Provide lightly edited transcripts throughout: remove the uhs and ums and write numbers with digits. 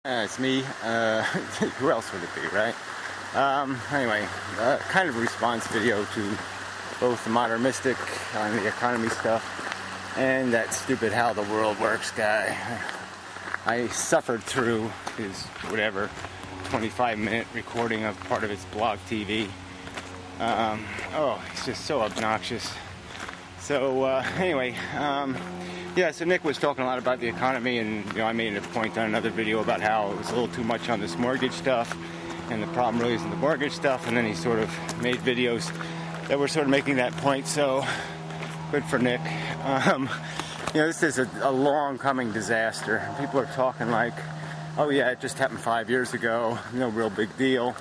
It's me. Who else would it be, right? Anyway, kind of a response video to both the Modern Mystic on the economy stuff and that stupid How the World Works guy. I suffered through his, whatever, 25-minute recording of part of his blog TV. It's just so obnoxious. So, anyway, yeah, so Nick was talking a lot about the economy, and I made a point on another video about how it was a little too much on this mortgage stuff, and the problem really isn't the mortgage stuff, and then he sort of made videos that were sort of making that point, so good for Nick. This is a long coming disaster. People are talking like, oh yeah, it just happened 5 years ago, no real big deal,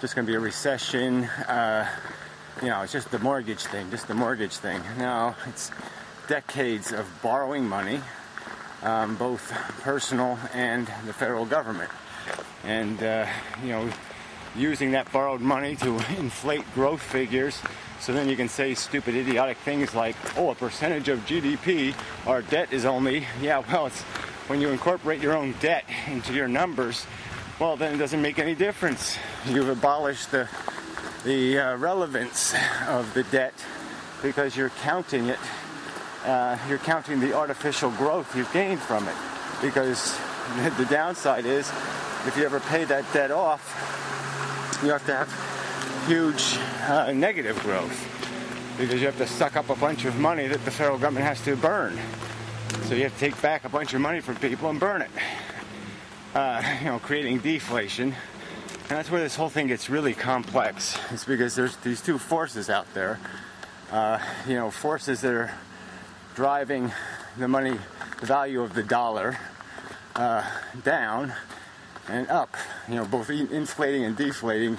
just gonna be a recession, it's just the mortgage thing, No, it's decades of borrowing money, both personal and the federal government, and using that borrowed money to inflate growth figures, so then you can say stupid idiotic things like, oh, a percentage of GDP, our debt is only, it's when you incorporate your own debt into your numbers, well, then it doesn't make any difference. You've abolished the relevance of the debt because you're counting it. You're counting the artificial growth you've gained from it, because the downside is if you ever pay that debt off, you have to have huge negative growth, because you have to suck up a bunch of money that the federal government has to burn. So you have to take back a bunch of money from people and burn it, creating deflation. And that's where this whole thing gets really complex. It's because there's these two forces out there, forces that are driving the value of the dollar down and up, both inflating and deflating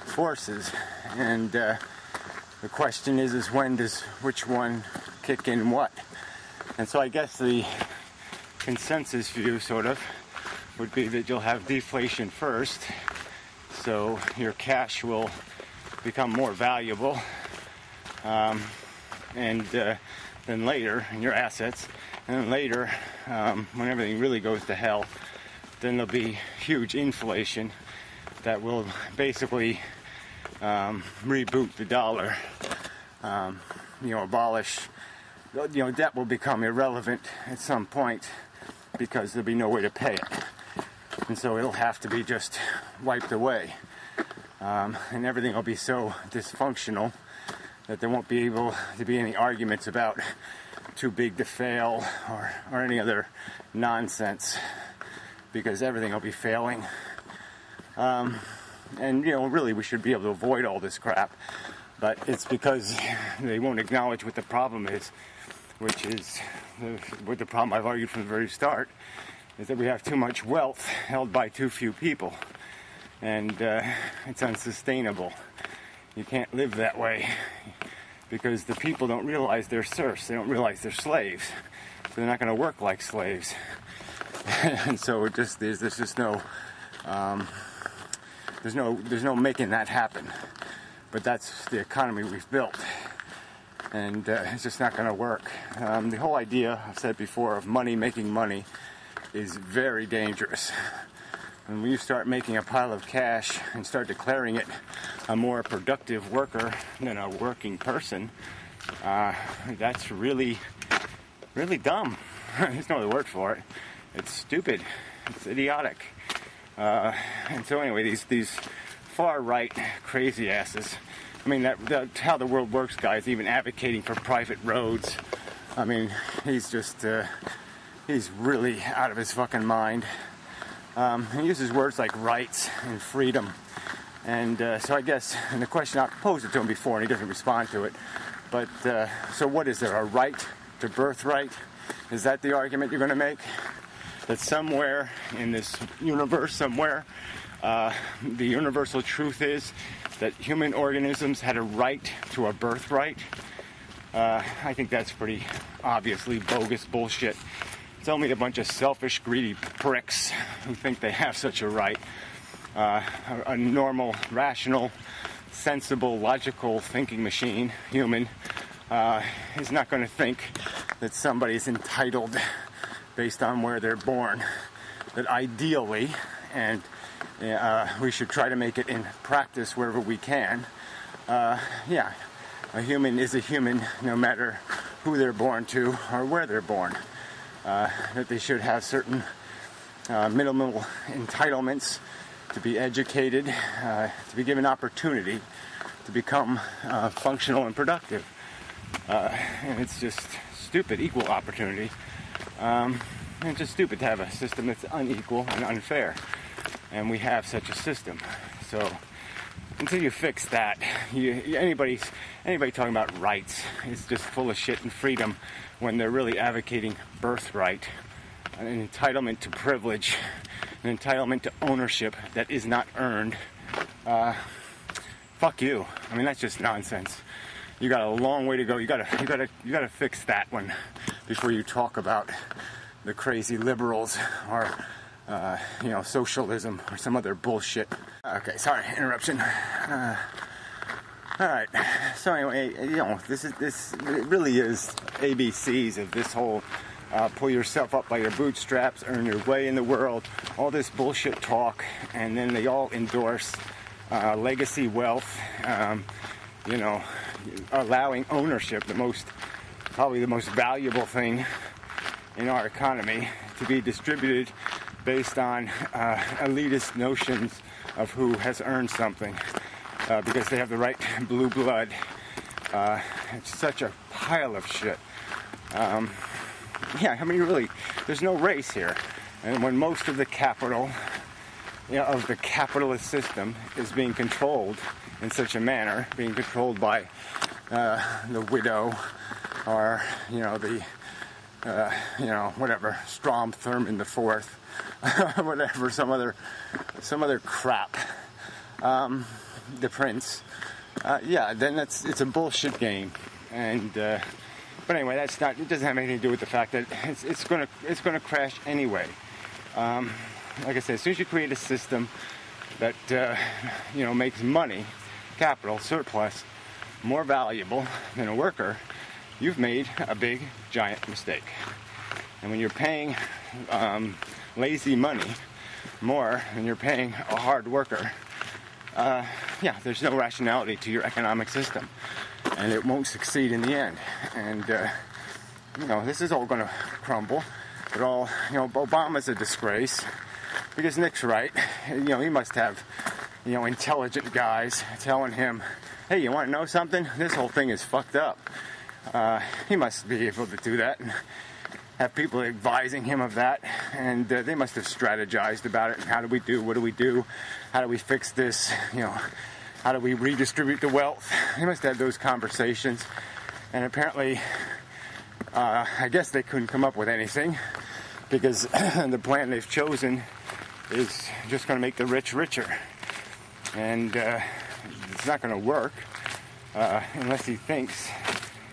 forces. And the question is when does which one kick in what? And so I guess the consensus view sort of would be that you'll have deflation first, so your cash will become more valuable, and then later, in your assets, and then later, when everything really goes to hell, then there'll be huge inflation that will basically reboot the dollar, abolish, debt will become irrelevant at some point because there'll be no way to pay it. And so it'll have to be just wiped away. And everything will be so dysfunctional that there won't be able to be any arguments about too big to fail or any other nonsense, because everything will be failing. Really we should be able to avoid all this crap, but it's because they won't acknowledge what the problem is, which is what the problem I've argued from the very start, is that we have too much wealth held by too few people, and it's unsustainable. You can't live that way, because the people don't realize they're serfs, they don't realize they're slaves, so they're not going to work like slaves. And so there's just no making that happen. But that's the economy we've built, and it's just not going to work. The whole idea, I've said before, of money making money is very dangerous. And when you start making a pile of cash and start declaring it a more productive worker than a working person, that's really, really dumb. There's no other word for it. It's stupid. It's idiotic. And so anyway, these far-right crazy asses, that How the World Works guy is even advocating for private roads. He's really out of his fucking mind. He uses words like rights and freedom. And so I guess, and the question, I've posed it to him before and he doesn't respond to it, but so what is there, a right to birthright? Is that the argument you're going to make? That somewhere in this universe, the universal truth is that human organisms had a right to a birthright? I think that's pretty obviously bogus bullshit. It's only a bunch of selfish, greedy pricks who think they have such a right. A normal, rational, sensible, logical thinking machine, human, is not going to think that somebody's entitled based on where they're born that ideally, and we should try to make it in practice wherever we can, yeah, a human is a human no matter who they're born to or where they're born. That they should have certain minimal entitlements to be educated, to be given opportunity to become functional and productive. And it's just stupid, equal opportunity. And it's just stupid to have a system that's unequal and unfair. And we have such a system. So until you fix that, anybody talking about rights is just full of shit and freedom when they're really advocating birthright, an entitlement to privilege, an entitlement to ownership that is not earned. Fuck you. I mean, that's just nonsense. You got a long way to go. You gotta fix that one before you talk about the crazy liberals or socialism or some other bullshit. Okay, sorry, interruption. All right. So anyway, this it really is ABCs of this whole pull yourself up by your bootstraps, earn your way in the world, all this bullshit talk, and then they all endorse legacy wealth, allowing ownership, probably the most valuable thing in our economy, to be distributed based on elitist notions of who has earned something, because they have the right blue blood. It's such a pile of shit. Yeah, I mean, really, there's no race here. And when most of the capital, of the capitalist system is being controlled in such a manner, being controlled by the widow or, whatever, Strom Thurmond the Fourth, whatever, some other crap, the prince, then it's a bullshit game. And but anyway, it doesn't have anything to do with the fact that it's gonna crash anyway. Like I said, as soon as you create a system that makes money, capital, surplus, more valuable than a worker, you've made a big, giant mistake. And when you're paying lazy money more than you're paying a hard worker, there's no rationality to your economic system, and it won't succeed in the end. And this is all going to crumble. But Obama's a disgrace because Nick's right. He must have intelligent guys telling him, hey, you want to know something? This whole thing is fucked up. He must be able to do that and have people advising him of that, and they must have strategized about it. How do we do? What do we do? How do we fix this? How do we redistribute the wealth? They must have those conversations, and apparently, I guess they couldn't come up with anything, because the plan they've chosen is just going to make the rich richer, and it's not going to work unless he thinks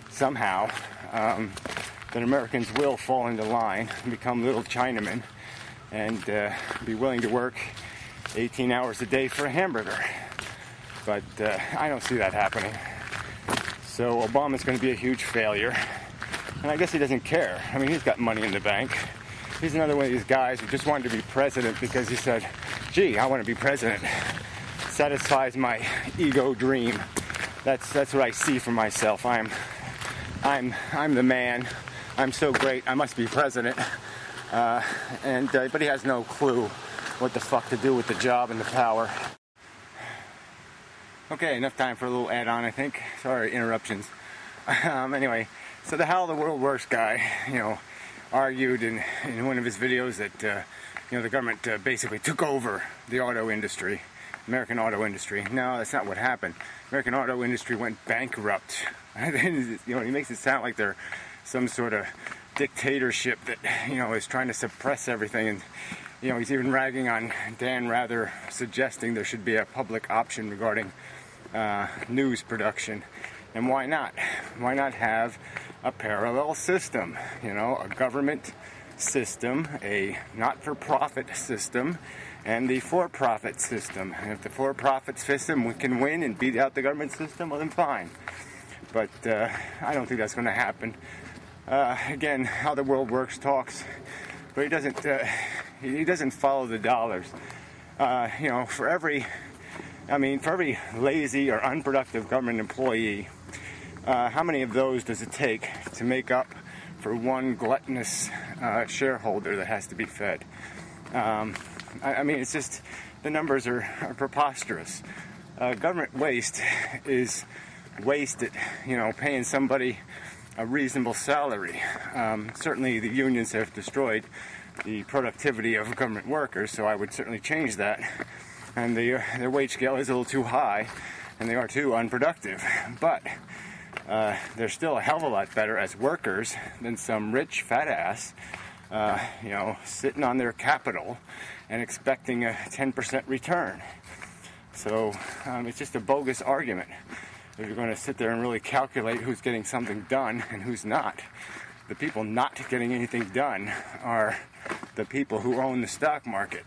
somehow that Americans will fall into line and become little Chinamen and be willing to work 18 hours a day for a hamburger. But I don't see that happening. So Obama's going to be a huge failure. And I guess he doesn't care. I mean, he's got money in the bank. He's another one of these guys who just wanted to be president because he said, gee, I want to be president. Satisfies my ego dream. That's what I see for myself. I'm the man. I'm so great. I must be president. But he has no clue what the fuck to do with the job and the power. Okay, enough time for a little add-on, I think. Sorry, interruptions. Anyway, so the How the World Works guy, argued in one of his videos that the government basically took over the auto industry, American auto industry. No, that's not what happened. American auto industry went bankrupt. He makes it sound like they're some sort of dictatorship that is trying to suppress everything, and he's even ragging on Dan Rather, suggesting there should be a public option regarding news production. And why not? Why not have a parallel system? A government system, a not-for-profit system, and the for-profit system. And if the for-profit system can win and beat out the government system, well then fine. But I don't think that's going to happen. Again, How the World Works talks, but he doesn't He doesn't follow the dollars. You know, for every lazy or unproductive government employee, how many of those does it take to make up for one gluttonous shareholder that has to be fed? I mean, it's just, the numbers are preposterous. Government waste is wasted, you know, paying somebody a reasonable salary. Certainly the unions have destroyed the productivity of government workers, so I would certainly change that. And their wage scale is a little too high, and they are too unproductive. But they're still a hell of a lot better as workers than some rich fat ass, you know, sitting on their capital and expecting a 10% return. So it's just a bogus argument if you're going to sit there and really calculate who's getting something done and who's not. The people not getting anything done are the people who own the stock market.